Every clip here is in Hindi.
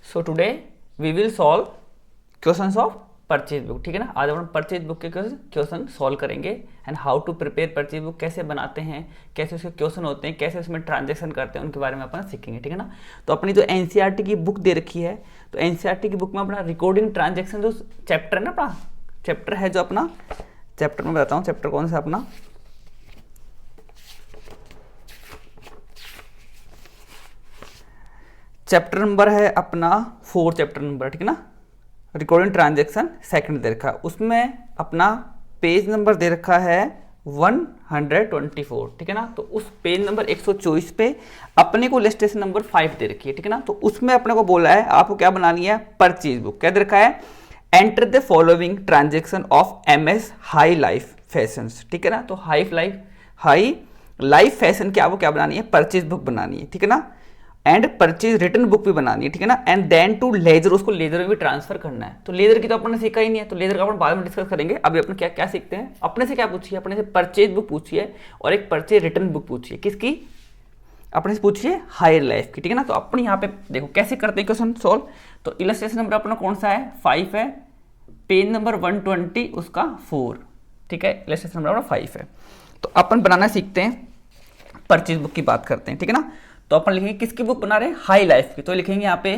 So today we will solve questions of purchase book, ठीक है ना। आज अपन परचेज बुक के क्वेश्चन सॉल्व करेंगे and how to prepare purchase book, कैसे बनाते हैं, कैसे उसके क्वेश्चन होते हैं, कैसे उसमें ट्रांजेक्शन करते हैं, उनके बारे में अपन सीखेंगे, ठीक है ना। तो अपनी जो एनसीईआरटी की बुक दे रखी है, तो एनसीईआरटी की बुक में अपना रिकॉर्डिंग ट्रांजेक्शन जो चैप्टर है ना, अपना चैप्टर है जो अपना चैप्टर में बताता हूँ, चैप्टर कौन सा अपना, चैप्टर नंबर है अपना 4 चैप्टर नंबर, ठीक है ना। रिकॉर्डिंग ट्रांजेक्शन सेकंड दे रखा है, उसमें अपना पेज नंबर दे रखा है 124, ठीक है ना। तो उस पेज नंबर 124 पे अपने को इलस्ट्रेशन नंबर 5 दे रखी है, ठीक है ना। तो उसमें अपने को बोला है आपको क्या बनानी है, परचेज बुक। क्या दे रखा है, enter the following transaction of MS high life fashions, ठीक है ना। तो हाई लाइफ फैशन की आपको क्या बनानी है, परचेज बुक बनानी है, ठीक है ना। एंड परचेज रिटर्न बुक भी बनानी है, ठीक है ना। एंड देन टू लेजर, उसको लेजर में भी ट्रांसफर करना है। तो लेजर की तो अपन ने सीखा ही नहीं है, तो लेजर का अपन बाद में डिस्कस करेंगे। अभी अपन क्या क्या सीखते हैं, अपने से क्या पूछिए, अपने से परचेज बुक पूछिए और एक परचेज रिटर्न बुक पूछिए, किसकी, अपने से पूछिए हायर लाइफ की, ठीक है ना। तो अपन यहाँ पे देखो कैसे करते हैं क्वेश्चन सॉल्व। तो इलस्ट्रेशन नंबर अपना कौन सा है, 5 है, पेज नंबर 120 उसका 4, ठीक है, इलस्ट्रेशन नंबर अपना 5 है। तो अपन बनाना सीखते हैं, परचेज बुक की बात करते हैं, ठीक है ना। तो अपन लिखेंगे किसकी बुक बना रहे हैं, हाई लाइफ की। तो लिखेंगे यहाँ पे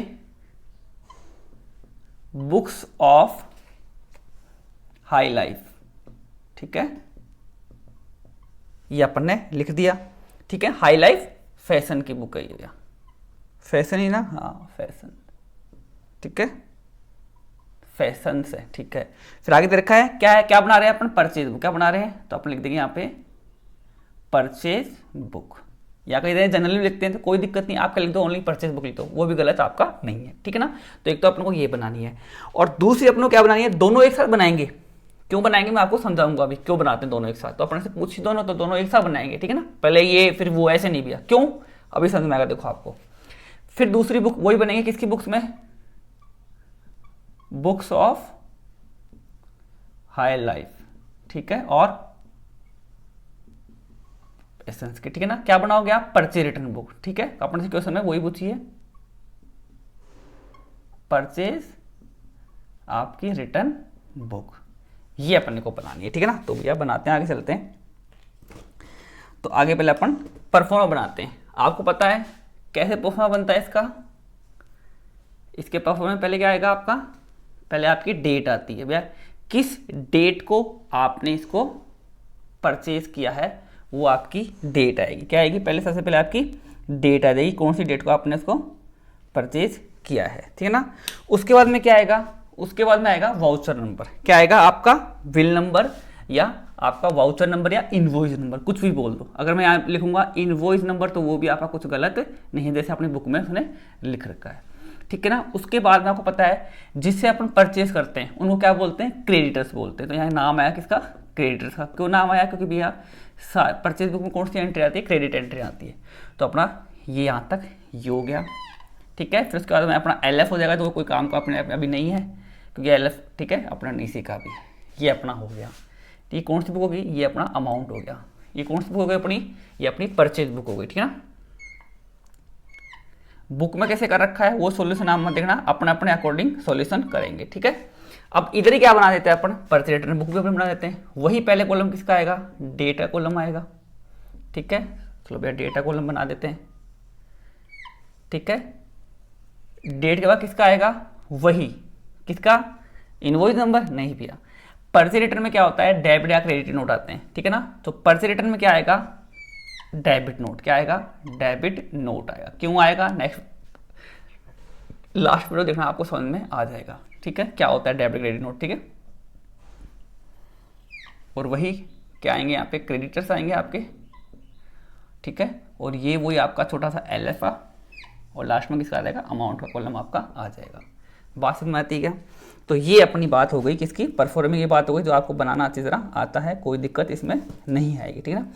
बुक्स ऑफ हाई लाइफ, ठीक है, ये अपन ने लिख दिया, ठीक है। हाई लाइफ फैशन की बुक है ये, फैशन ही ना, हाँ फैशन, ठीक है, फैशन से, ठीक है। फिर आगे दे रखा है क्या है, क्या बना रहे हैं अपन, परचेज बुक। क्या बना रहे हैं, तो अपन लिख देंगे यहाँ पे परचेज बुक, या कहीं दें जनरली लिखते हैं तो कोई दिक्कत नहीं, आपका लिख दो ओनली परचेज बुक लिख दो, वो भी गलत आपका नहीं है, ठीक है ना। तो एक तो अपन को ये बनानी है और दूसरी अपन को क्या बनानी है, दोनों एक साथ बनाएंगे। क्यों बनाएंगे मैं आपको समझाऊंगा अभी, क्यों बनाते हैं दोनों एक साथ। तो अपन से पूछ दोनों, तो दोनों एक साथ बनाएंगे, ठीक है ना। पहले ये फिर वो, ऐसे नहीं भैया, क्यों, अभी समझ में आएगा, देखो आपको। फिर दूसरी बुक वही बनेंगे किसकी बुक्स में, बुक्स ऑफ हाई लाइफ, ठीक है, और एसेंस के, ठीक है ना। क्या बनाओगे आप, परचेज रिटर्न बुक, ठीक है। तो अपने से क्वेश्चन में वही पूछिए, परचेज आपकी रिटर्न बुक, ये अपने को बनानी है, ठीक है ना। तो भैया बनाते हैं, आगे चलते हैं। तो आगे पहले अपन परफॉर्मा बनाते हैं। आपको पता है कैसे परफॉर्मा बनता है इसका, इसके परफॉर्मा में पहले क्या आएगा आपका, पहले आपकी डेट आती है भैया, किस डेट को आपने इसको परचेज किया है, वो आपकी डेट आएगी। क्या आएगी, पहले सबसे पहले आपकी डेट आ जाएगी, कौन सी डेट को आपने इसको परचेज किया है, ठीक है ना। उसके बाद में क्या आएगा, उसके बाद में आएगा वाउचर नंबर। क्या आएगा आपका, बिल नंबर या आपका वाउचर नंबर या इनवॉइस नंबर, कुछ भी बोल दो। अगर मैं यहाँ लिखूंगा इनवॉइस नंबर तो वो भी आपका कुछ गलत नहीं है, जैसे अपनी बुक में उसने लिख रखा है, ठीक है ना। उसके बाद में आपको पता है जिससे अपन परचेज करते हैं उनको क्या बोलते हैं, क्रेडिटर्स बोलते हैं। तो यहाँ नाम आया किसका, क्रेडिटर्स का। क्यों नाम आया, क्योंकि भैया परचेज बुक में कौन सी एंट्री आती है, क्रेडिट एंट्री आती है। तो अपना ये यहाँ तक ये हो गया, ठीक है। फिर उसके बाद में अपना LF हो जाएगा, तो कोई काम का अपने अभी नहीं है क्योंकि LF, ठीक है, अपना नहीं सीखा अभी। ये अपना हो गया, ये कौन सी बुक होगी, ये अपना अमाउंट हो गया। ये कौन सी बुक हो गई अपनी, ये अपनी परचेज बुक हो गई, ठीक है ना। बुक में कैसे कर रखा है वो सॉल्यूशन आप मत देखना, अपने अपने अकॉर्डिंग सॉल्यूशन करेंगे, ठीक है। अब इधर ही क्या बना देते हैं अपन, परचेज रिटर्न बुक भी अपन बना देते हैं। वही पहले कॉलम किसका आएगा, डेटा कॉलम आएगा, ठीक है। चलो भैया डेटा कॉलम बना देते हैं, ठीक है। डेट के बाद किसका आएगा, वही किसका, इनवॉइस नंबर नहीं भैया। परचेज रिटर्न में क्या होता है, डेबिट या क्रेडिट नोट आते हैं, ठीक है ना। तो परचेज रिटर्न में क्या आएगा, डेबिट नोट। क्या आएगा, डेबिट नोट आएगा। क्यों आएगा, नेक्स्ट लास्ट वीडियो देखना, आपको समझ में आ जाएगा, ठीक है, क्या होता है डेबिट क्रेडिट नोट, ठीक है। और वही क्या आएंगे यहाँ पे, क्रेडिटर्स आएंगे आपके, ठीक है। और ये वही आपका छोटा सा LF का, और लास्ट में किसका आ जाएगा, अमाउंट का कॉलम आपका आ जाएगा। बात समझ में आती है क्या। तो ये अपनी बात हो गई किसकी, परफॉर्मिंग की बात हो गई, जो आपको बनाना अच्छी तरह आता है, कोई दिक्कत इसमें नहीं आएगी, ठीक है ना।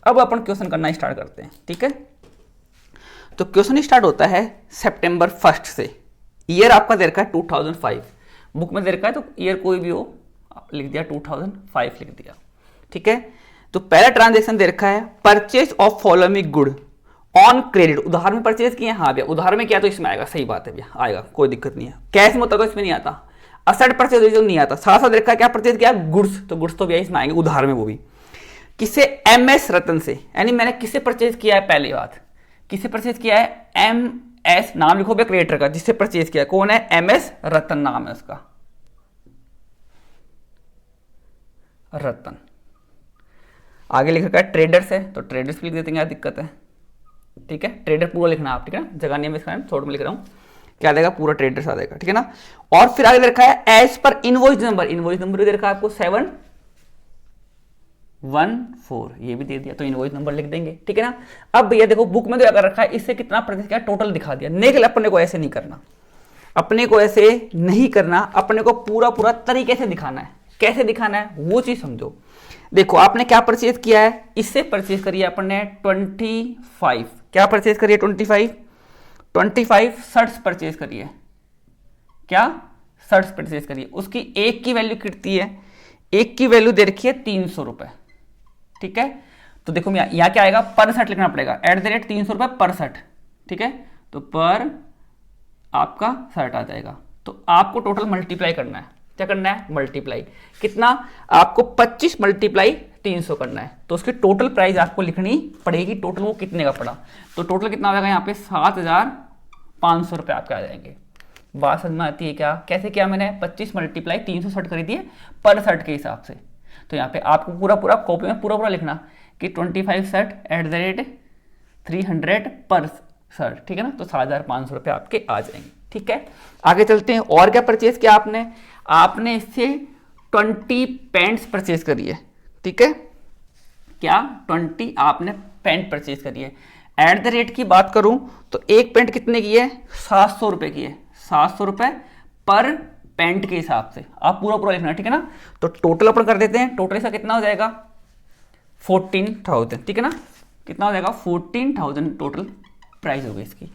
अब अपन क्वेश्चन करना स्टार्ट करते हैं, ठीक है। तो क्वेश्चन स्टार्ट होता है September 1 से। ईयर आपका दे रखा है 2005, बुक में दे रखा है, तो ईयर कोई भी हो लिख दिया, 2005 लिख दिया, ठीक है। तो पहला ट्रांजेक्शन दे रखा है, purchase of following good on credit, उधार में परचेज किए, हाँ भैया उधार में किया तो इसमें आएगा, सही बात है भैया, आएगा, कोई दिक्कत नहीं है। कैश में होता तो इसमें नहीं आता, असट परचेज तो नहीं आता। साथ साथ देखा क्या परचेज किया, गुड्स, तो गुड्स तो भैया इसमें आएंगे उधार में, वो भी किसे, एम एस रतन से, यानी मैंने किसे परचेज किया है, पहली बात किसे परचेज किया है, एम एस, नाम लिखो भैया क्रिएटर का, जिससे परचेज किया कौन है, एम एस रतन नाम है उसका, रतन। आगे लिख रखा है ट्रेडर्स है, तो ट्रेडर्स लिख देते हैं, क्या दिक्कत है, ठीक है। ट्रेडर पूरा लिखना आप, ठीक है ना, जगह नहीं है, शॉर्ट में लिख रहा हूं, क्या देगा, पूरा ट्रेडर्स आ जाएगा, ठीक है ना। और फिर आगे लिखा है एज पर इनवॉइस नंबर, इनवॉइस नंबर दे रखा है आपको 714, ये भी दे दिया, तो इनवॉइस नंबर लिख देंगे, ठीक है ना। अब भैया देखो बुक में तो क्या कर रखा है, इससे कितना प्रतिशत क्या टोटल दिखा दिया, लेकिन अपने को ऐसे नहीं करना, अपने को ऐसे नहीं करना, अपने को पूरा पूरा तरीके से दिखाना है। कैसे दिखाना है वो चीज समझो। देखो आपने क्या परचेज किया है, इससे परचेज करिए अपने 25, क्या परचेज करिए 25 शर्ट्स परचेज करिए, क्या शर्ट्स परचेज करिए, उसकी एक की वैल्यू कितनी है, एक की वैल्यू दे रखी है 300 रुपए, ठीक है। तो देखो यहाँ क्या आएगा, पर शर्ट लिखना पड़ेगा, @ 300 रुपए पर शर्ट, ठीक है। तो पर आपका शर्ट आ जाएगा, तो आपको टोटल मल्टीप्लाई करना है, क्या करना है, मल्टीप्लाई, कितना, आपको 25 × 300 करना है, तो उसकी टोटल प्राइस आपको लिखनी पड़ेगी, टोटल वो कितने का पड़ा, तो टोटल कितना हो जाएगा यहाँ पे 7500 रुपये आपके आ जाएंगे। बात समझ में आती है क्या, कैसे किया मैंने, 25 × 300 शर्ट खरीदी है पर शर्ट के हिसाब से, तो यहाँ पे आपको पूरा पूरा कॉपी में पूरा पूरा लिखना कि 25 शर्ट @ 300 पर शर्ट, ठीक है ना, तो 7500 रुपये आपके आ जाएंगे, ठीक है। आगे चलते हैं, और क्या परचेज किया आपने इससे 20 पैंट्स परचेज करी है, ठीक है, क्या 20 आपने पैंट परचेज करी है। @ की बात करूं तो एक पैंट कितने की है, 700 रुपए की है, 700 रुपए पर पैंट के हिसाब से आप पूरा पूरा लिखना, ठीक है ना। तो टोटल अपन कर देते हैं, टोटल इसका कितना हो जाएगा 14,000, ठीक है ना, कितना हो जाएगा 14,000 टोटल प्राइस होगी इसकी,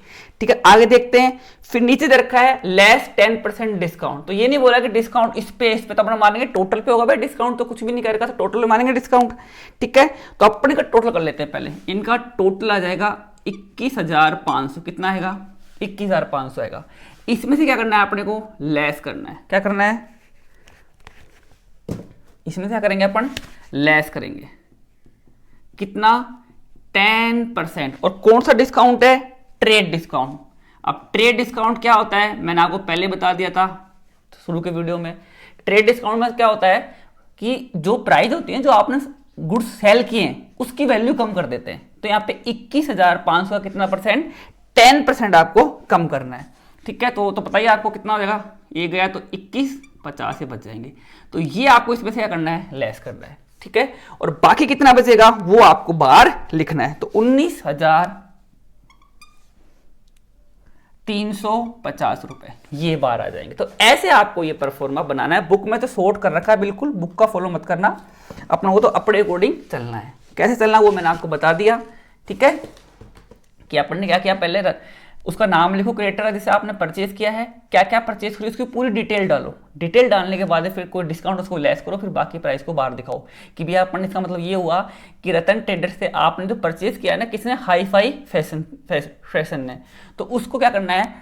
ठीक है। आगे देखते हैं, फिर नीचे दे रखा है लेस 10% डिस्काउंट, तो ये नहीं बोला कि डिस्काउंट इस पे तो अपना मानेंगे टोटल पे होगा भाई, डिस्काउंट तो कुछ भी नहीं करेगा, तो टोटल में मानेंगे डिस्काउंट, ठीक है। तो अपने का टोटल कर लेते हैं पहले, इनका टोटल आ जाएगा 21,500, कितना आएगा 21,500 आएगा। इसमें से क्या करना है अपने को, लेस करना है, क्या करना है, इसमें से क्या करेंगे अपन, लेस करेंगे, कितना 10%, और कौन सा डिस्काउंट है, ट्रेड डिस्काउंट। अब ट्रेड डिस्काउंट क्या होता है, मैंने आपको पहले बता दिया था शुरू के वीडियो में। ट्रेड डिस्काउंट में क्या होता है कि जो प्राइस होती है, जो आपने गुड्स सेल किए हैं उसकी वैल्यू कम कर देते हैं, तो यहाँ पे 21,500 का कितना परसेंट, 10% आपको कम करना है, ठीक है। तो पता ही आपको कितना हो जाएगा, ये गया तो 21,50 से बच जाएंगे, तो ये आपको इसमें से क्या करना है, लेस करना है, ठीक है। और बाकी कितना बचेगा वो आपको बाहर लिखना है, तो 19,350 रुपए ये बाहर आ जाएंगे। तो ऐसे आपको ये परफॉर्मा बनाना है, बुक में तो शॉर्ट कर रखा है, बिल्कुल बुक का फॉलो मत करना, अपना वो तो अपने अकॉर्डिंग चलना है। कैसे चलना वो मैंने आपको बता दिया, ठीक है। कि अपन ने क्या किया, पहले उसका नाम लिखो क्रिएटर का जिसे आपने परचेज किया है, क्या क्या परचेज करी उसकी पूरी डिटेल डालो, डिटेल डालने के बाद फिर कोई डिस्काउंट उसको लेस करो, फिर बाकी प्राइस को बाहर दिखाओ कि भैया अपन, इसका मतलब ये हुआ कि रतन ट्रेडर्स से आपने जो परचेज किया है ना, किसने, हाई फाई फैशन ने, तो उसको क्या करना है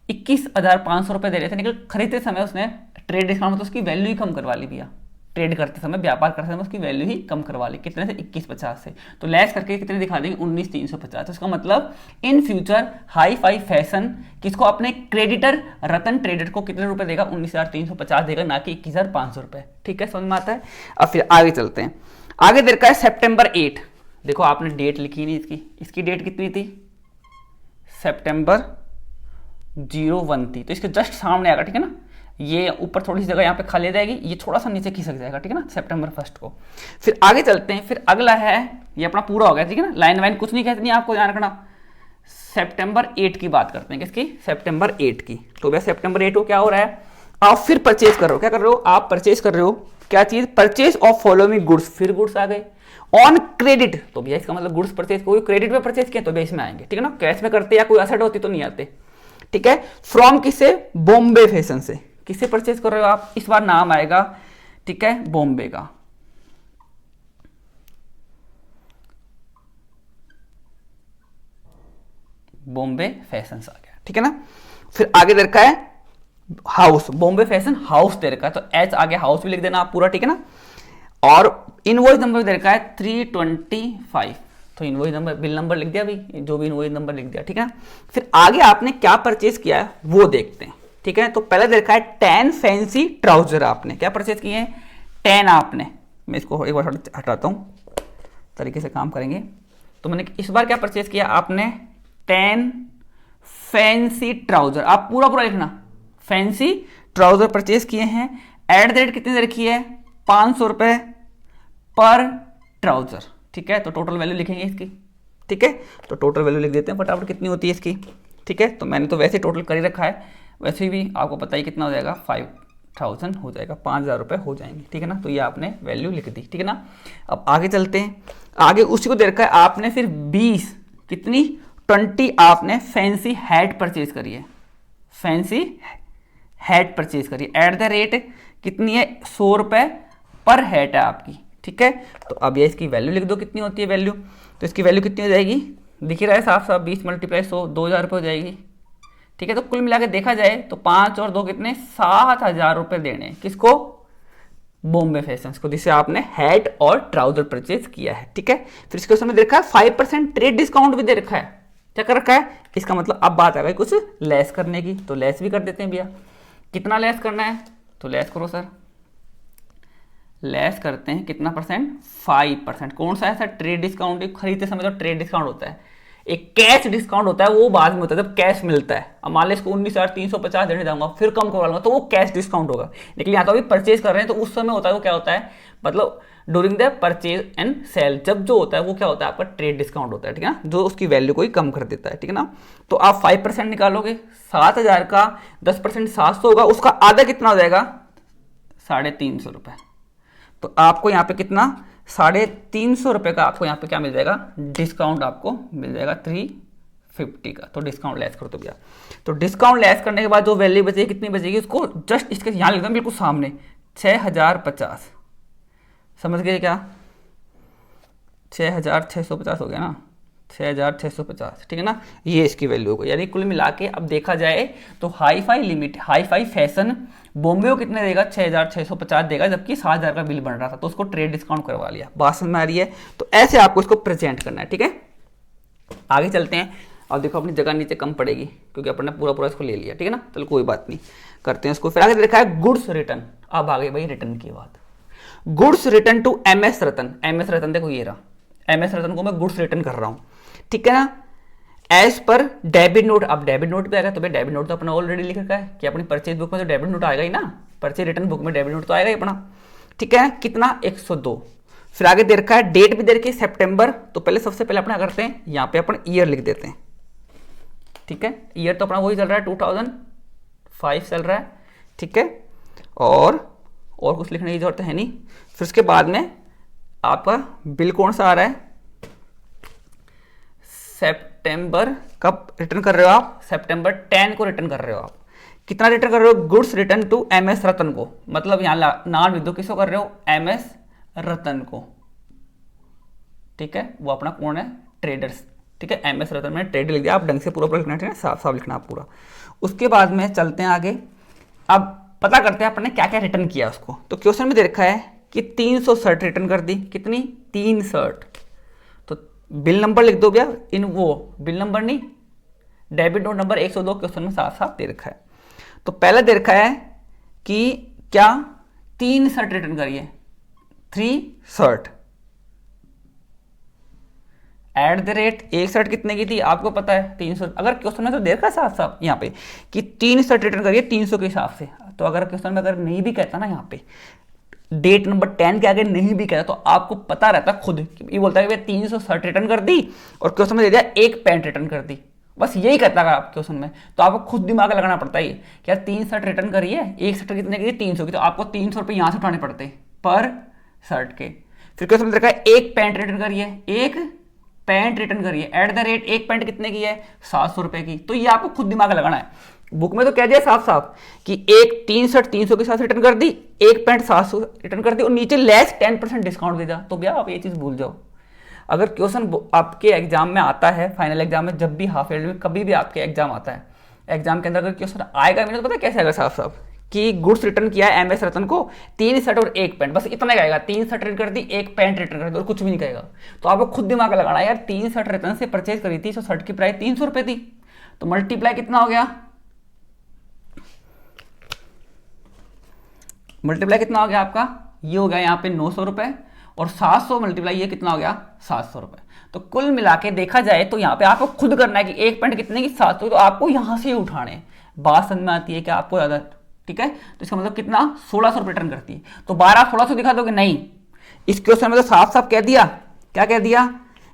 21,500 रुपये दे रहे थे, लेकिन खरीदते समय उसने ट्रेड डिस्काउंट तो उसकी वैल्यू ही कम करवा ली भैया, ट्रेड करते समय, व्यापार करते समय उसकी वैल्यू ही कम करवा ली, कितने से 21,50 से, तो लेस करके कितने दिखा देंगे 19,350। तो इसका मतलब in future hi fi fashion किसको, अपने क्रेडिटर रतन ट्रेडर को कितने रुपए देगा, 19,350 देगा, ना कि 21,500 रुपए, ठीक है, समझ में आता है। अब फिर आगे चलते हैं, आगे दे रखा है September 8, देखो आपने डेट लिखी नहीं इसकी डेट कितनी थी, September 01 थी, तो इसके जस्ट सामने आएगा, ठीक है ना, ये ऊपर थोड़ी सी जगह यहाँ पे खाली जाएगी, ये थोड़ा सा नीचे खिसक जाएगा, ठीक है ना, September 1 को। फिर आगे चलते हैं, फिर अगला है, ये अपना पूरा हो गया, ठीक है ना, लाइन वाइन कुछ नहीं कहती, आपको ध्यान रखना। September 8 की बात करते हैं, किसकी, September 8 की। तो भैया September 8 को क्या हो रहा है, आप फिर परचेज कर रहे हो, क्या कर रहे हो, आप परचेज कर रहे हो, क्या चीज, परचेज ऑफ फॉलोइंग गुड्स, फिर गुड्स आ गए ऑन क्रेडिट, तो भैया इसका मतलब गुड्स परचेज, कोई क्रेडिट में परचेज किया तो भैया इसमें आएंगे, ठीक है ना, कैश में करते या कोई असेट होती तो नहीं आते, ठीक है। फ्रॉम किससे, बॉम्बे फैशन से, किससे परचेज कर रहे हो आप, इस बार नाम आएगा, ठीक है, बॉम्बे का, बॉम्बे फैशंस आ गया, ठीक है ना। फिर आगे दे रखा है हाउस, बॉम्बे फैशन हाउस दे रखा है, तो एच आ गया, हाउस भी लिख देना आप पूरा, ठीक है ना। और इनवॉइस नंबर दे रखा है 325, तो इनवॉइस नंबर, बिल नंबर लिख दिया भाई, जो भी इनवॉइस नंबर लिख दिया, ठीक है ना। फिर आगे आपने क्या परचेज किया है वो देखते हैं, ठीक है। तो पहले दे रखा है 10 फैंसी ट्राउजर, आपने क्या परचेज किए हैं, 10 आपने, मैं इसको एक बार हटाता हूँ, तरीके से काम करेंगे। तो मैंने इस बार क्या परचेज किया, आपने 10 फैंसी ट्राउजर, आप पूरा पूरा लिखना, फैंसी ट्राउजर परचेज किए हैं। एट द रेट कितनी रखी है, 500 रुपए पर ट्राउजर, ठीक है। तो टोटल वैल्यू लिखेंगे इसकी, ठीक है। तो टोटल वैल्यू लिख देते हैं फटाफट, कितनी होती है इसकी, ठीक है। तो मैंने तो वैसे टोटल कर ही रखा है, वैसे भी आपको पता ही कितना हो जाएगा, 5000 हो जाएगा, 5000 रुपये हो जाएंगे, ठीक है ना। तो ये आपने वैल्यू लिख दी, ठीक है ना। अब आगे चलते हैं, आगे उसी को दे रखा है आपने फिर 20 कितनी 20 आपने फैंसी हैट परचेज करी है, फैंसी हैट परचेज करी है। एट द रेट कितनी है, 100 रुपये पर हैट है आपकी, ठीक है। तो अब ये इसकी वैल्यू लिख दो, कितनी होती है वैल्यू, तो इसकी वैल्यू कितनी हो जाएगी, दिख ही रहा है साफ साफ, 20 × 100 2000 रुपये हो जाएगी, ठीक है। तो कुल मिला के देखा जाए तो 5 और 2 कितने, 7000 रुपये देने, किसको, बॉम्बे फैशंस को, जिससे आपने हैट और ट्राउजर परचेज किया है, ठीक है। फिर इसके उसमें दे रखा है 5% ट्रेड डिस्काउंट भी दे रखा है, क्या कर रखा है, इसका मतलब अब बात आ गई कुछ लेस करने की, तो लेस भी कर देते हैं भैया। कितना लेस करना है, तो लेस करो सर, लेस करते हैं कितना परसेंट, 5%। कौन सा ऐसा ट्रेड डिस्काउंट, खरीदते समय तो ट्रेड डिस्काउंट होता है, एक कैश डिस्काउंट होता है, वो बाद में होता है जब कैश मिलता है। अब मान लो इसको 19,350 देने जाऊंगा, फिर कम करवा लूंगा, तो वो कैश डिस्काउंट होगा। लेकिन यहाँ तो अभी परचेज कर रहे हैं, तो उस समय होता है वो क्या होता है, मतलब during the purchase and sale, जब जो होता है वो क्या होता है, आपका ट्रेड डिस्काउंट होता है, ठीक है ना, जो उसकी वैल्यू को ही कम कर देता है, ठीक है ना। तो आप 5% निकालोगे, 7000 का 10% 700 होगा, उसका आधा कितना हो जाएगा, 350 रुपये। तो आपको यहाँ पे कितना, 350 रुपये का आपको यहाँ पे क्या मिल जाएगा, डिस्काउंट आपको मिल जाएगा 350 का। तो डिस्काउंट लेस करो तो भैया, तो डिस्काउंट लेस करने के बाद जो वैल्यू बचेगी कितनी बचेगी, उसको जस्ट इसके यहाँ लिख दो बिल्कुल सामने, 6050, समझ गए क्या, 6650 हो गया ना, 6650, ठीक है ना। ये इसकी वैल्यू होगी, यानी कुल मिला के अब देखा जाए तो hi fi limit, hi fi fashion Bombay को कितने देगा, 6650 देगा, जबकि 7000 का बिल बन रहा था, तो उसको ट्रेड डिस्काउंट करवा लिया। बात समझ में आ रही है, तो ऐसे आपको इसको प्रेजेंट करना है, ठीक है। आगे चलते हैं, और देखो अपनी जगह नीचे कम पड़ेगी क्योंकि अपन ने पूरा पूरा इसको ले लिया, ठीक है ना। चलो कोई बात नहीं, करते हैं इसको। फिर आगे देखा है गुड्स रिटर्न, अब आ गई भाई रिटर्न की बात। Goods return to MS Ratan, MS Ratan देखो ये रहा, MS रतन को मैं गुड्स रिटर्न कर रहा हूं, ठीक है ना। एज पर डेबिट नोट, अब डेबिट नोट पे आएगा, तो भाई डेबिट नोट तो अपना ऑलरेडी लिख रखा है कि अपनी परचेज बुक में तो डेबिट नोट आएगा ही ना, परचेज रिटर्न बुक में डेबिट नोट तो आएगा ही अपना, ठीक है। कितना, 102। फिर आगे दे रखा है डेट भी दे रखी है सितंबर, तो पहले सबसे पहले अपना करते हैं यहाँ पे अपन ईयर लिख देते हैं, ठीक है। ईयर तो अपना वही चल रहा है, 2005 चल रहा है, ठीक है। और कुछ लिखने की जरूरत है नहीं। फिर उसके बाद में आपका बिल कौन सा आ रहा है, सितंबर, कब रिटर्न कर रहे हो आप, सितंबर 10 को रिटर्न कर रहे हो आप। कितना रिटर्न कर रहे हो, गुड्स रिटर्न टू MS रतन को, मतलब यहां नाम लिख दो, किसको कर रहे हो, MS रतन को, ठीक है। वो अपना कौन है, ट्रेडर्स, ठीक है। MS रतन में ट्रेड लिख दिया, आप ढंग से पूरा लिखना है, साफ साफ लिखना आप पूरा। उसके बाद में चलते हैं आगे, अब पता करते हैं अपने क्या क्या रिटर्न किया उसको। तो क्वेश्चन में दे रखा है कि 300 शर्ट रिटर्न कर दी, कितनी, 3 शर्ट। तो बिल नंबर लिख दो भैया, इन वो बिल नंबर नहीं, डेबिट नोट नंबर 102 क्वेश्चन में साफ साफ दे रखा है। तो पहले दे रखा है कि क्या, 3 शर्ट रिटर्न करिए, 3 शर्ट। एट द रेट एक शर्ट कितने की थी आपको पता है, 300। अगर क्वेश्चन में तो दे रखा है साफ साफ यहाँ पे कि 3 शर्ट रिटर्न करिए 300 के हिसाब से, तो अगर क्वेश्चन में अगर नहीं भी कहता ना, यहाँ पे डेट नंबर 10 के आगे नहीं भी कहता, तो आपको पता रहता खुद, ये बोलता है कि 300 शर्ट रिटर्न कर दी, और क्वेश्चन में दे दिया 1 पैंट रिटर्न कर दी, बस यही कहता है आप क्वेश्चन में। तो आपको खुद दिमाग लगाना पड़ता है कि यार 3 शर्ट रिटर्न करिए, एक शर्ट कितने की, 300 की, तो आपको 300 रुपये यहाँ से उठाने पड़ते पर शर्ट के। फिर क्वेश्चन में देखा है 1 पैंट रिटर्न करिए, 1 पैंट रिटर्न करिए, एट द रेट 1 पैंट कितने की है, 700 रुपए की। तो ये आपको खुद दिमाग लगाना है। बुक में तो कह दिया साफ साफ कि 3 शर्ट 300 के साथ रिटर्न कर दी, 1 पैंट 700 रिटर्न कर दी, और नीचे लेस 10% डिस्काउंट दे दिया। तो भैया आप ये चीज भूल जाओ, अगर क्वेश्चन आपके एग्जाम में आता है, फाइनल एग्जाम में, जब भी हाफ ईयरली में कभी भी आपके एग्जाम आता है, एग्जाम के अंदर अगर क्वेश्चन आएगा, मैंने तो पता कैसे आएगा साफ साफ कि गुड्स रिटर्न किया है MS रतन को 3 शर्ट और 1 पैंट, बस इतना कहेगा, 3 शर्ट रिटर्न कर दी, 1 पैंट रिटर्न कर दी, और कुछ भी नहीं कहेगा। तो आपको खुद दिमाग लगाना है यार, 3 शर्ट रतन से परचेज करी थी, तो शर्ट की प्राइस 300 रुपए थी, तो मल्टीप्लाई कितना हो गया, मल्टीप्लाई कितना हो गया आपका, ये हो गया यहाँ पे 900 रुपए, और 700 मल्टीप्लाई ये कितना हो गया 700 रुपए। तो कुल मिला के देखा जाए तो यहाँ पे आपको खुद करना है कि 1 पैंट कितने की 700, तो आपको यहाँ से ही उठाने, बात समझ में आती है कि आपको ज़्यादा, ठीक है। तो इसका मतलब कितना 1600 रुपये रिटर्न करती है, तो 12 1600 दिखा दोगे, नहीं, इस क्वेश्चन में तो साफ साफ कह दिया, क्या कह दिया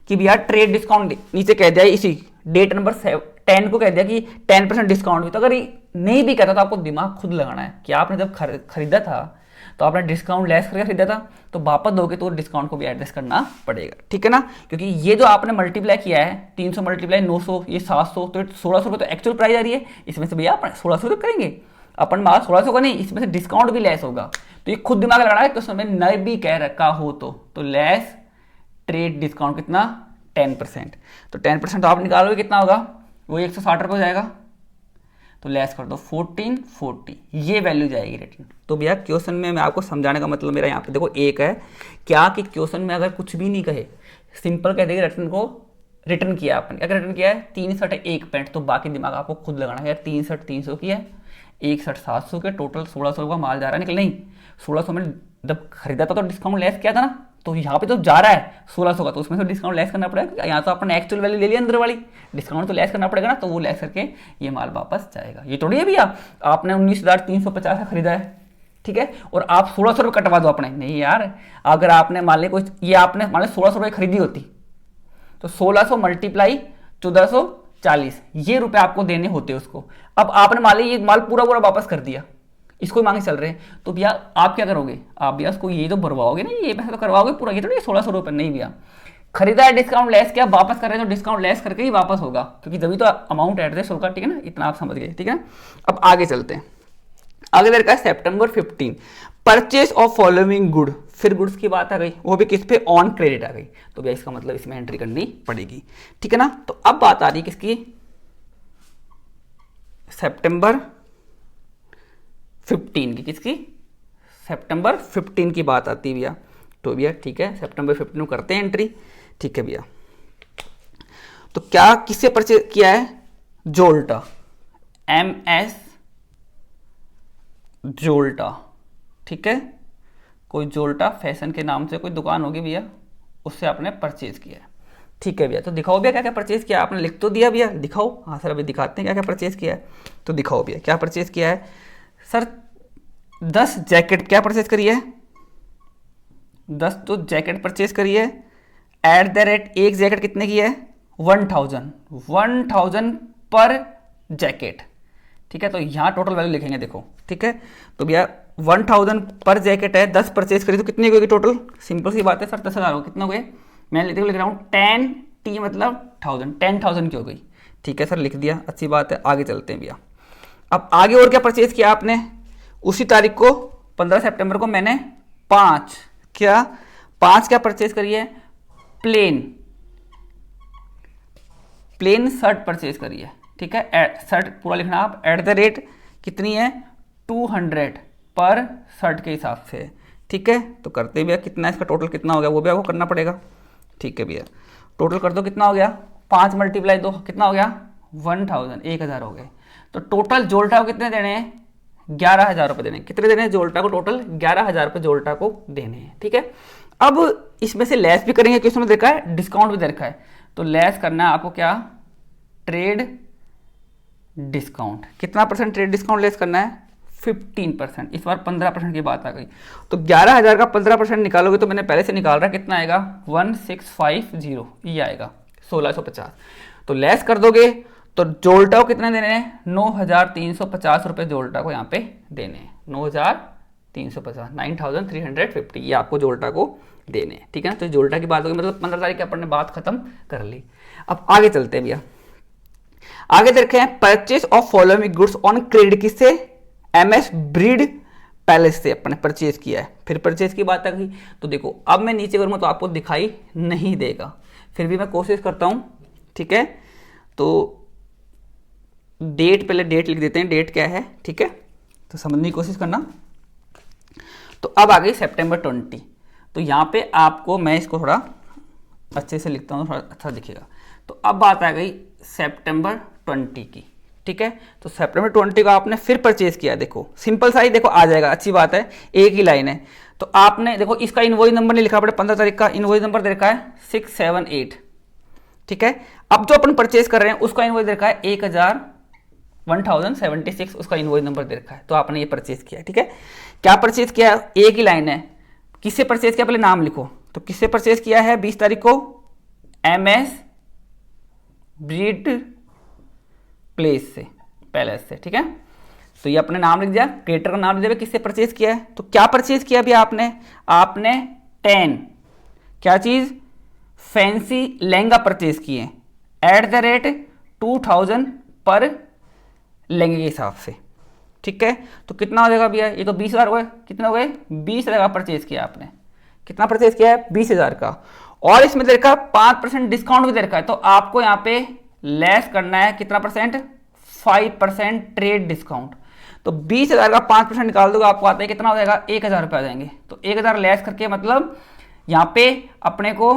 कि भैया ट्रेड डिस्काउंट, नीचे कह दिया इसी डेट नंबर 10 को कह दिया कि 10% डिस्काउंट भी। तो अगर नहीं भी कहता तो आपको दिमाग खुद लगाना है कि आपने जब खरीदा था तो आपने डिस्काउंट लेस करके खरीदा था, तो वापस दोगे तो डिस्काउंट को भी एडजस्ट करना पड़ेगा, ठीक है ना। क्योंकि ये जो आपने मल्टीप्लाई किया है 300 मल्टीप्लाई 900, ये 700, तो 1600 रुपये तो एक्चुअल प्राइस आ रही है, इसमें से भैया अपन 1600 रुपये करेंगे, अपन माल 1600 का नहीं, इसमें से डिस्काउंट भी लेस होगा। तो ये खुद दिमाग लगाना है, क्वेश्चन में न भी कह रखा हो तो लेस ट्रेड डिस्काउंट कितना 10%, तो 10% तो आप निकालोगे कितना होगा, वो 160 रुपये हो जाएगा, तो लेस कर दो 1440, ये वैल्यू जाएगी रिटर्न। तो भैया क्वेश्चन में मैं आपको समझाने का मतलब मेरा यहाँ पे देखो एक है क्या कि क्वेश्चन में अगर कुछ भी नहीं कहे, सिंपल कह देगा रिटर्न को रिटर्न किया अपन, क्या रिटर्न किया है 3 शर्ट 1 पैंट, तो बाकी दिमाग आपको खुद लगाना है यार, 3 शर्ट 300 की है, 1 शर्ट 700 के, टोटल 1600 का माल जा रहा है निकल, नहीं 1600 में जब खरीदा था तो डिस्काउंट लेस किया था ना, तो यहाँ पे तो जा रहा है 1600 का, तो उसमें से डिस्काउंट लेस करना पड़ेगा, यहाँ तो अपने एक्चुअल वैल्यू ले लिया अंदर वाली, डिस्काउंट तो लेस करना पड़ेगा ना, तो वो लेस करके ये माल वापस जाएगा। ये थोड़ी है भैया आपने 19,350 का खरीदा है, ठीक है, और आप 1600 रुपये कटवा दो अपने, नहीं यार, अगर आपने मान लिया कोई ये आपने मान लिया 1600 रुपये खरीदी होती, तो 1600 मल्टीप्लाई 1440 ये रुपए आपको देने होते उसको। अब आपने मान लिया ये माल पूरा पूरा वापस कर दिया, इसको मांगे चल रहे हैं, तो भैया आप क्या करोगे, आप भैया उसको ये तो भरवाओगे ना, ये पैसा तो करवाओगे पूरा, ये तो नहीं 1600 रुपये, नहीं भैया खरीदा है डिस्काउंट लेस किया, वापस कर रहे हैं तो डिस्काउंट लेस करके ही वापस होगा, क्योंकि जब तो अमाउंट एडजस्ट होगा, ठीक है ना, इतना आप समझ गए, ठीक है ना। अब आगे चलते हैं, आगे मेरे का September 15 purchase of following good, फिर गुड्स की बात आ गई, वो भी किस पे, ऑन क्रेडिट आ गई, तो भैया इसका मतलब इसमें एंट्री करनी पड़ेगी, ठीक है ना। तो अब बात आ रही किसकी, September 15 की, किसकी, September 15 की बात आती है भैया, तो भैया ठीक है September 15 में करते हैं एंट्री, ठीक है भैया। तो क्या किससे परचेज किया है, जोल्टा, MS जोल्टा, ठीक है, कोई जोल्टा फैशन के नाम से कोई दुकान होगी भैया, उससे आपने परचेज किया है, ठीक है भैया। तो दिखाओ भैया क्या क्या परचेज किया, आपने लिख तो दिया भैया, दिखाओ, हाँ सर अभी दिखाते हैं क्या क्या परचेज किया है, तो दिखाओ भैया क्या परचेज किया है। सर 10 जैकेट क्या परचेज करी है, 10 तो जैकेट परचेज करी है, एट द रेट एक जैकेट कितने की है 1000 पर जैकेट, ठीक है। तो यहाँ टोटल वैल्यू लिखेंगे देखो, ठीक है, तो भैया 1000 पर जैकेट है, 10 परचेज करी तो कितनी होगी टोटल, सिंपल सी बात है सर 10,000 हो, कितना हो गए, मैं लिख रहा हूँ 10T मतलब 1000 की हो गई, ठीक है सर लिख दिया, अच्छी बात है। आगे चलते हैं भैया, अब आगे और क्या परचेज किया आपने, उसी तारीख को 15 सितंबर को मैंने 5 क्या परचेज करी है, प्लेन शर्ट परचेज करी है, ठीक है, शर्ट पूरा लिखना आप, एट द रेट कितनी है 200 पर शर्ट के हिसाब से, ठीक है। तो करते भैया कितना, इसका टोटल कितना हो गया वो भी आपको करना पड़ेगा, ठीक है भैया, टोटल कर दो कितना हो गया, 5 मल्टीप्लाई 2 कितना हो गया 1000 हो गए। तो टोटल जोल्टा को कितने देने हैं 11,000 रुपये देने, कितने देने हैं जोल्टा को, टोटल 11,000 रुपये जोल्टा को देने हैं, ठीक है। अब इसमें से लेस भी करेंगे, किस में देखा है, डिस्काउंट भी दे रखा है, तो लेस करना है आपको क्या, ट्रेड डिस्काउंट, कितना परसेंट ट्रेड डिस्काउंट लेस करना है 15%, इस बार 15% की बात आ गई, तो 11,000 का 15% निकालोगे तो मैंने पहले से निकाल रहा कितना आएगा 1650, ये आएगा 1650, तो लेस कर दोगे तो जोल्टा को कितने देने हैं 9,350 रुपये जोल्टा को यहाँ पे देने हैं, 9,350 9,350 ये आपको जोल्टा को देने हैं, ठीक है ना। तो जोल्टा की बात होगी, मतलब 15 तारीख की अपन ने बात खत्म कर ली। अब आगे चलते हैं भैया, आगे देखे हैं purchase of following goods on credit, किससे, MS ब्रीड पैलेस से अपने परचेज किया है। फिर परचेज की बात आ गई तो देखो अब मैं नीचे करूँगा तो आपको दिखाई नहीं देगा, फिर भी मैं कोशिश करता हूँ, ठीक है। तो डेट, पहले डेट लिख देते हैं, डेट क्या है, ठीक है, तो समझने की कोशिश करना। तो अब आ गई सितंबर 20। तो यहाँ पे आपको मैं इसको थोड़ा अच्छे से लिखता हूँ, थोड़ा अच्छा दिखेगा। तो अब बात आ गई सितंबर 20 की, ठीक है। तो सितंबर 20 का आपने फिर परचेज किया, देखो सिंपल सा ही देखो आ जाएगा, अच्छी बात है, एक ही लाइन है। तो आपने देखो इसका इनवॉइस नंबर नहीं लिखा पड़े, 15 तारीख का इनवॉइस नंबर दे रखा है 678, ठीक है। अब जो अपन परचेज कर रहे हैं उसका इनवॉइस दे रखा है 1076, उसका इनवॉइस नंबर दे रखा है। तो आपने ये परचेज किया, ठीक है। क्या परचेज किया, एक ही लाइन है, किससे परचेज किया, पहले नाम लिखो। तो किससे परचेज किया है 20 तारीख को, MS ब्रीड प्लेस से, पैलेस से, ठीक है। तो ये अपने नाम लिख दिया, क्रिएटर का नाम लिख दिया, किससे परचेज किया है। तो क्या परचेज किया अभी आपने 10 क्या चीज, फैंसी लहंगा परचेज किए @2000 पर लहंगे के हिसाब से, ठीक है। तो कितना हो जाएगा भैया, ये तो 20,000 हो गए, कितने हो गए 20,000 का परचेज किया आपने। कितना परचेज किया है 20,000 का, और इसमें दे रखा है 5% डिस्काउंट भी दे रखा है। तो आपको यहाँ पे लेस करना है कितना परसेंट, 5% ट्रेड डिस्काउंट। तो 20,000 का 5% निकाल दोगे आपको आता है कितना हो जाएगा, 1,000 रुपये आ जाएंगे। तो 1,000 लेस करके मतलब यहाँ पे अपने को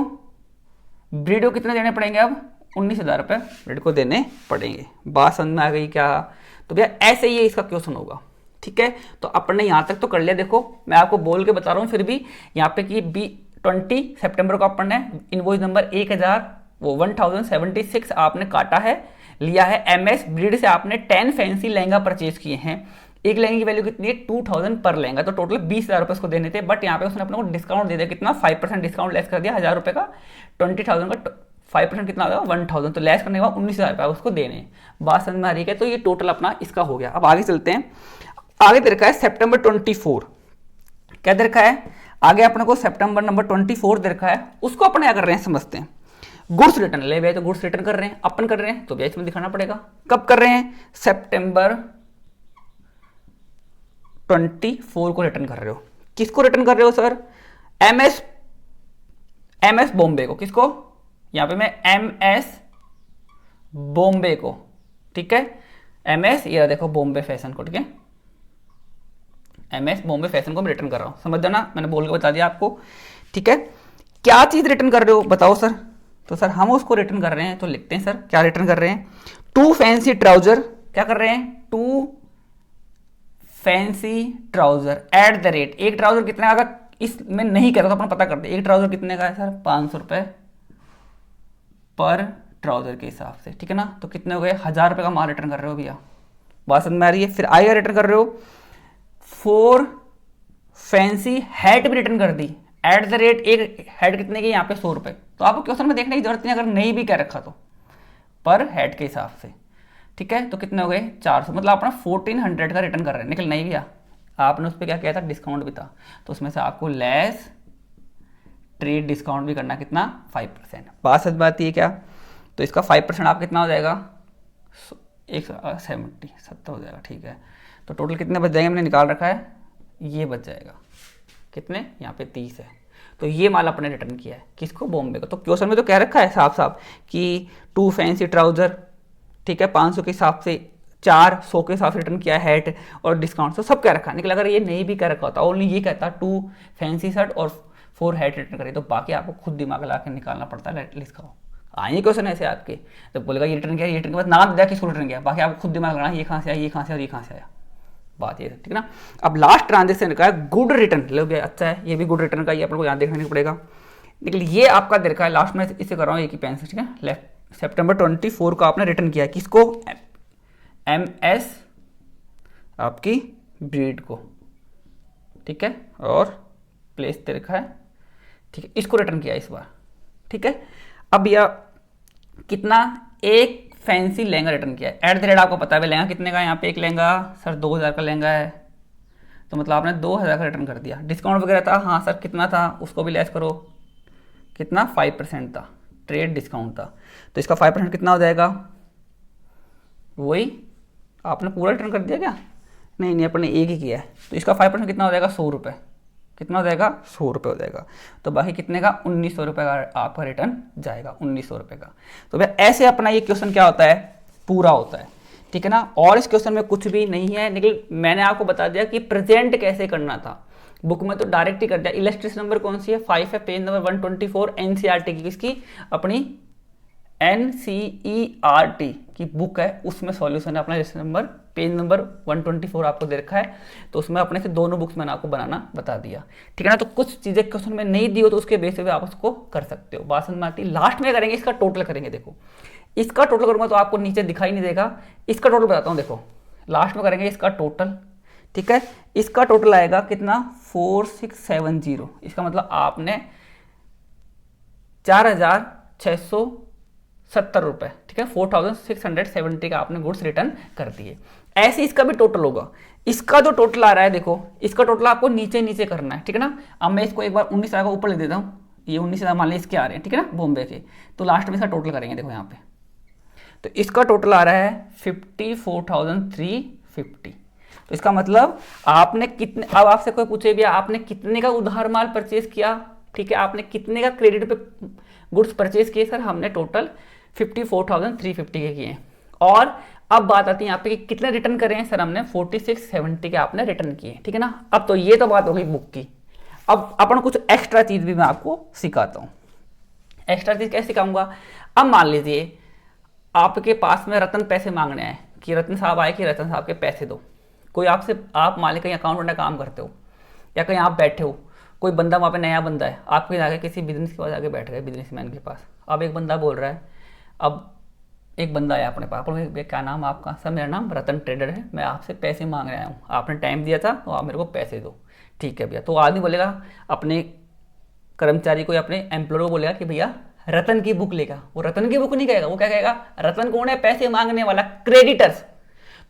ब्रीड को कितने देने पड़ेंगे, अब 19,000 रुपये ब्रीड को देने पड़ेंगे। बात समझ में आ गई क्या। तो भैया ऐसे ही इसका क्वेश्चन होगा, ठीक है। तो अपन ने यहाँ तक तो कर लिया, देखो मैं आपको बोल के बता रहा हूँ फिर भी यहाँ पे कि 20 सितंबर को अपन ने इनवॉइस नंबर 1076 आपने काटा है, लिया है MS ब्रीड से, आपने 10 फैंसी लहंगा परचेज किए हैं। एक लहंगे की वैल्यू कितनी है 2000 पर लहंगा, तो टोटल 20,000 रुपये उसको देने थे। बट यहाँ पे उसने अपने को डिस्काउंट दे दिया, कितना 5% डिस्काउंट लेस कर दिया, 1,000 रुपये का 20,000 का 5% कितना होगा 1,000, तो लेस करने के बाद 19,000 रुपये उसको देने। बात समझ में आ रही है। तो ये टोटल अपना इसका हो गया। अब आगे चलते हैं, आगे दे रखा है सितंबर 24, क्या दे रखा है आगे अपने को, सितंबर नंबर 24 दे रखा है, उसको अपन क्या कर रहे हैं समझते हैं। गुड्स रिटर्न ले भैया, तो गुड्स रिटर्न कर रहे हैं अपन, कर रहे हैं तो भैया इसमें दिखाना पड़ेगा कब कर रहे हैं, सितंबर 24 को रिटर्न कर रहे हो। किसको रिटर्न कर रहे हो सर, MS बॉम्बे को, किसको, यहां पे मैं MS बॉम्बे को, ठीक है। MS ये देखो बॉम्बे फैशन को, ठीक है, MS बॉम्बे फैशन को मैं रिटर्न कर रहा हूं, समझ जाना, मैंने बोल के बता दिया आपको, ठीक है। क्या चीज रिटर्न कर रहे हो बताओ सर। तो सर हम उसको रिटर्न कर रहे हैं, तो लिखते हैं सर क्या रिटर्न कर रहे हैं, 2 फैंसी ट्राउजर, क्या कर रहे हैं 2 फैंसी ट्राउजर @ एक ट्राउजर कितने का, इसमें नहीं कर रहा तो अपन पता करते, एक ट्राउजर कितने का है सर 500 रुपए पर ट्राउजर के हिसाब से, ठीक है ना। तो कितने हो गए 1,000 रुपये का माल रिटर्न कर रहे हो भैया, बात समझ में आ रही है। फिर आएगा रिटर्न कर रहे हो 4 फैंसी हैट भी रिटर्न कर दी @ एक हेड कितने की यहाँ पे 100 रुपये। तो आपको क्वेश्चन में देखने की जरूरत नहीं, अगर नहीं भी कह रखा तो पर हेड के हिसाब से, ठीक है। तो कितने हो गए 400, मतलब अपना 1400 का रिटर्न कर रहे हैं, निकल नहीं भैया, आपने उस पर क्या किया था डिस्काउंट भी था, तो उसमें से आपको लेस ट्रेड डिस्काउंट भी करना, कितना 5%। बात सच बात है क्या। तो इसका 5% आप कितना हो जाएगा 70 हो जाएगा, ठीक है। तो टोटल कितने बच जाएंगे, मैंने निकाल रखा है, ये बच जाएगा कितने, यहाँ पे 30 है। तो ये माल अपने रिटर्न किया है, किसको बॉम्बे को। तो क्वेश्चन में तो कह रखा है साफ साफ कि 2 फैंसी ट्राउजर, ठीक है, 500 के हिसाब से, 400 के हिसाब से रिटर्न किया है हैट और डिस्काउंट, तो सब कह रखा है। निकला अगर ये नहीं भी कह रखा होता, ओनली ये कहता 2 फैंसी शर्ट और 4 हैट रिटर्न करिए, तो बाकी आपको खुद दिमाग लगा के निकालना पड़ता है लिस्ट का। आइए क्वेश्चन ऐसे आपके, तो बोलेगा ये रिटर्न किया, ये रिटर्न के बाद नाम दिया किसको रिटर्न किया, बाकी आपको खुद दिमाग लगाना ये कहाँ से आया, ये कहाँ से और ये कहाँ से आया, बात ये, ठीक है ना। अब लास्ट ट्रांजेक्शन का है गुड रिटर्न, लो भैया अच्छा है, ये भी गुड रिटर्न का, ये आप लोग को यहाँ देखने को पड़ेगा। लेकिन ये आपका दे रखा है लास्ट में, इसे कर रहा हूँ एक ही पेन से, ठीक है। लेफ्ट सितंबर 24 को आपने रिटर्न किया है, किसको, MS आपकी ब्रीड को, ठीक है, और प्लेस दे रखा है, ठीक है, इसको रिटर्न किया इस बार, ठीक है। अब यह कितना, एक फैंसी लहंगा रिटर्न किया है @ आपको पता है लहंगा कितने का है, यहाँ पे एक लहंगा सर 2,000 का लहंगा है, तो मतलब आपने 2,000 का रिटर्न कर दिया। डिस्काउंट वगैरह था, हाँ सर कितना था उसको भी लेस करो, कितना 5% था, ट्रेड डिस्काउंट था, तो इसका 5% कितना हो जाएगा, वही आपने पूरा रिटर्न कर दिया क्या, नहीं नहीं, अपने एक ही किया है, तो इसका 5% कितना हो जाएगा, 100 रुपये। कितना हो जाएगा, 100 रुपये हो जाएगा। तो बाकी कितने का, 1900 रुपये का आपका रिटर्न जाएगा, 1900 रुपये का। तो भैया ऐसे अपना ये क्वेश्चन क्या होता है, पूरा होता है, ठीक है ना। और इस क्वेश्चन में कुछ भी नहीं है, लेकिन मैंने आपको बता दिया कि प्रेजेंट कैसे करना था। बुक में तो डायरेक्ट ही कर दिया। इलस्ट्रेशन नंबर कौन सी है, 5 है, पेज नंबर 124, एनसीईआरटी की, किसकी, अपनी एनसीईआरटी की बुक है, उसमें सॉल्यूशन है अपना। इलस्ट्रेशन नंबर पेज नंबर 124 आपको दे रखा है, तो उसमें अपने से दोनों बुक्स मैंने आपको बनाना बता दिया, ठीक है ना। तो कुछ चीजें क्वेश्चन में नहीं दी हो तो उसके बेसिस पे आप उसको कर सकते हो, बात समझ में आती है। लास्ट में करेंगे, इसका टोटल करेंगे। देखो इसका टोटल करूंगा तो आपको नीचे दिखाई नहीं देगा, इसका टोटल बताता हूँ। देखो लास्ट में करेंगे इसका टोटल, ठीक है। इसका टोटल आएगा कितना, 4670। इसका मतलब आपने 4670 रुपए, ठीक है, 4670 का आपने गुड्स रिटर्न कर दिए। ऐसे इसका भी टोटल होगा। इसका जो टोटल आ रहा है, देखो इसका टोटल आपको नीचे नीचे करना है, ठीक है ना। अब मैं इसको एक बार 19,000 का ऊपर लिख देता हूँ, ये 19,000 मान लीजिए इसके आ रहे हैं, ठीक है ना, बॉम्बे के। तो लास्ट में इसका टोटल करेंगे, देखो यहाँ पे, तो इसका टोटल आ रहा है 54,350। तो इसका मतलब आपने कितने, अब आपसे कोई पूछे भी आपने कितने का उधार माल परचेज किया, ठीक है, आपने कितने का क्रेडिट पे गुड्स परचेज किए, सर हमने टोटल 54,350 के किए। और अब बात आती है यहाँ पे कि कितने रिटर्न करे हैं, सर हमने 4670 के आपने रिटर्न किए, ठीक है ना। अब तो ये तो बात हो गई बुक की। अब अपन कुछ एक्स्ट्रा चीज भी मैं आपको सिखाता हूँ। एक्स्ट्रा चीज कैसे सिखाऊंगा, अब मान लीजिए आपके पास में रतन पैसे मांगने आए कि रतन साहब आए कि रतन साहब के पैसे दो। कोई आपसे, आप मान लीजिए कहीं अकाउंटेंट का काम करते हो या कहीं आप बैठे हो, कोई बंदा वहाँ पे नया बंदा है, आपके आगे किसी बिजनेस के पास आगे बैठ गए, बिजनेसमैन के पास। अब एक बंदा बोल रहा है, अब एक बंदा आया अपने पास, क्या नाम आपका, सर मेरा नाम रतन ट्रेडर है, मैं आपसे पैसे मांग रहा हूँ, आपने टाइम दिया था तो आप मेरे को पैसे दो, ठीक है भैया। तो आदमी बोलेगा अपने कर्मचारी को या अपने एम्प्लॉयर को बोलेगा कि भैया रतन की बुक लेगा। वो रतन की बुक नहीं कहेगा, वो क्या कहेगा, रतन कौन है, पैसे मांगने वाला, क्रेडिटर्स।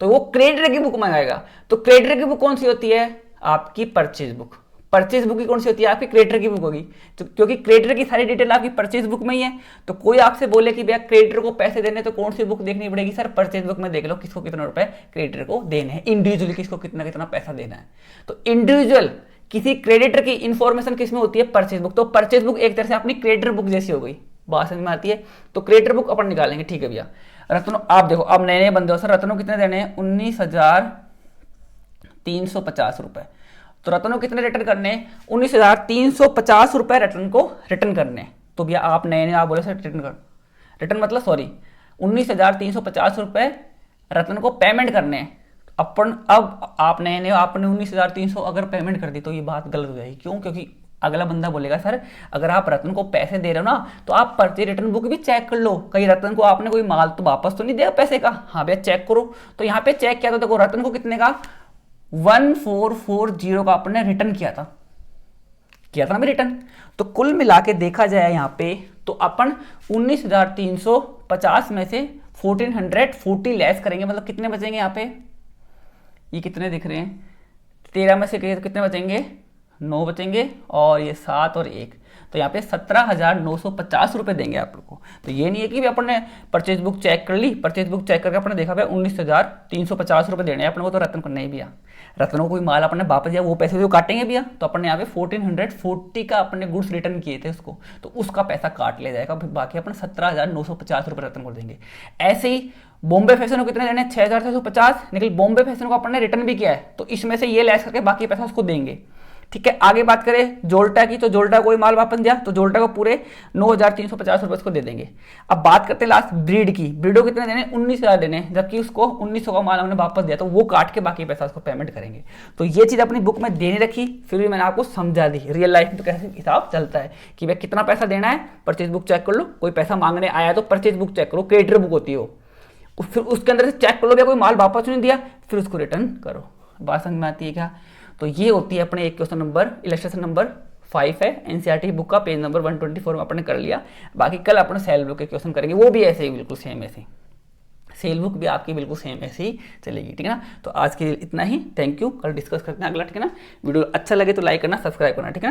तो वो क्रेडिटर की बुक मंगाएगा। तो क्रेडिटर की बुक कौन सी होती है, आपकी परचेज बुक। परचेज बुक की कौन सी होती है, आपकी क्रेडिटर की बुक होगी। तो क्योंकि क्रेडिटर की सारी डिटेल आपकी परचेज बुक में ही है, तो कोई आपसे बोले कि भैया क्रेडिटर को पैसे देने, तो कौन सी बुक देखनी पड़ेगी, सर परचेज बुक में देख लो किसको कितने रुपए क्रेडिटर को देने हैं, इंडिविजुअली किसको कितना कितना पैसा देना है। तो इंडिविजुअल किसी क्रेडिटर की इंफॉर्मेशन किसमें होती है, परचेज बुक। तो परचेज बुक एक तरह से अपनी क्रेडिटर बुक जैसी हो गई, बात समझ में आती है। तो क्रेडिटर बुक अपन निकालेंगे, ठीक है भैया। रत्नो आप देखो, अब नए नए बंदे हो, सर रत्नो कितने देने हैं, 19,350 रुपए। तो रत्न को कितने रिटर्न करने, 19,350 रुपए रत्न को रिटर्न करने। तो भैया आप नए नए आप बोले सर रिटर्न कर, रिटर्न मतलब सॉरी 19,350 रुपए रत्न को पेमेंट करने हैं अपन। अब आप नए नए आपने 19,300 अगर पेमेंट कर दी तो ये बात गलत हो जाएगी। क्यों, क्योंकि अगला बंदा बोलेगा सर अगर आप रतन को पैसे दे रहे हो ना तो आप परचेज रिटर्न बुक भी चेक कर लो, कहीं रतन को आपने कोई माल तो वापस तो नहीं दिया पैसे का। हाँ भैया चेक करो। तो यहाँ पे चेक किया तो देखो रतन को कितने का 1440 का आपने रिटर्न किया था ना रिटर्न। तो कुल मिला के देखा जाए यहाँ पे तो अपन 19,350 में से 1440 लेस करेंगे, मतलब कितने बचेंगे यहाँ पे, ये कितने दिख रहे हैं 13 में से कितने बचेंगे 9 बचेंगे और ये 7 और 1, तो यहाँ पे 17,950 रुपए देंगे आप लोग को। तो ये नहीं है कि अपन ने परचेज बुक चेक कर ली, परचेज बुक चेक करके अपने देखा भाई 19,350 रुपए देने हैं अपने को, तो रतन को नहीं भैया, रतन को कोई माल अपने वापस दिया वो पैसे जो काटेंगे भैया। तो अपन ने यहाँ पे 1440 का अपने गुड्स रिटर्न किए थे उसको, तो उसका पैसा काट ले जाएगा, बाकी अपन 17,950 रुपए रतन को देंगे। ऐसे ही बॉम्बे फैशन को कितने देने 6,650, लेकिन बॉम्बे फैशन को अपन ने रिटर्न भी किया है तो इसमें से ये लेस करके बाकी पैसा उसको देंगे। ठीक है, आगे बात करें जोल्टा की, तो जोल्टा कोई माल वापस दिया तो जोल्टा को पूरे 9,350 रुपए उसको दे देंगे। अब बात करते हैं लास्ट ब्रीड की, ब्रीडो कितने देने 19,000 देने, जबकि उसको 1900 का माल हमने वापस दिया तो वो काट के बाकी पैसा उसको पेमेंट करेंगे। तो ये चीज अपनी बुक में देने रखी, फिर भी मैंने आपको समझा दी रियल लाइफ में तो कैसे हिसाब चलता है कि भाई कितना पैसा देना है, परचेज बुक चेक कर लो, कोई पैसा मांगने आया तो परचेज बुक चेक करो, क्रेडिटर बुक होती हो, फिर उसके अंदर से चेक कर लो भैया कोई माल वापस नहीं दिया, फिर उसको रिटर्न करो। बात समझ में आती है क्या? तो ये होती है अपने एक क्वेश्चन नंबर इलस्ट्रेशन नंबर 5 है एनसीईआरटी बुक का, पेज नंबर 124 में अपने कर लिया। बाकी कल अपने सेल बुक के क्वेश्चन करेंगे, वो भी ऐसे ही बिल्कुल सेम ऐसे, सेल बुक भी आपकी बिल्कुल सेम ऐसे ही चलेगी। ठीक है ना, तो आज के लिए इतना ही, थैंक यू, कल डिस्कस करते हैं अगला। ठीक है ना, वीडियो अच्छा लगे तो लाइक करना, सब्सक्राइब करना। ठीक है ना।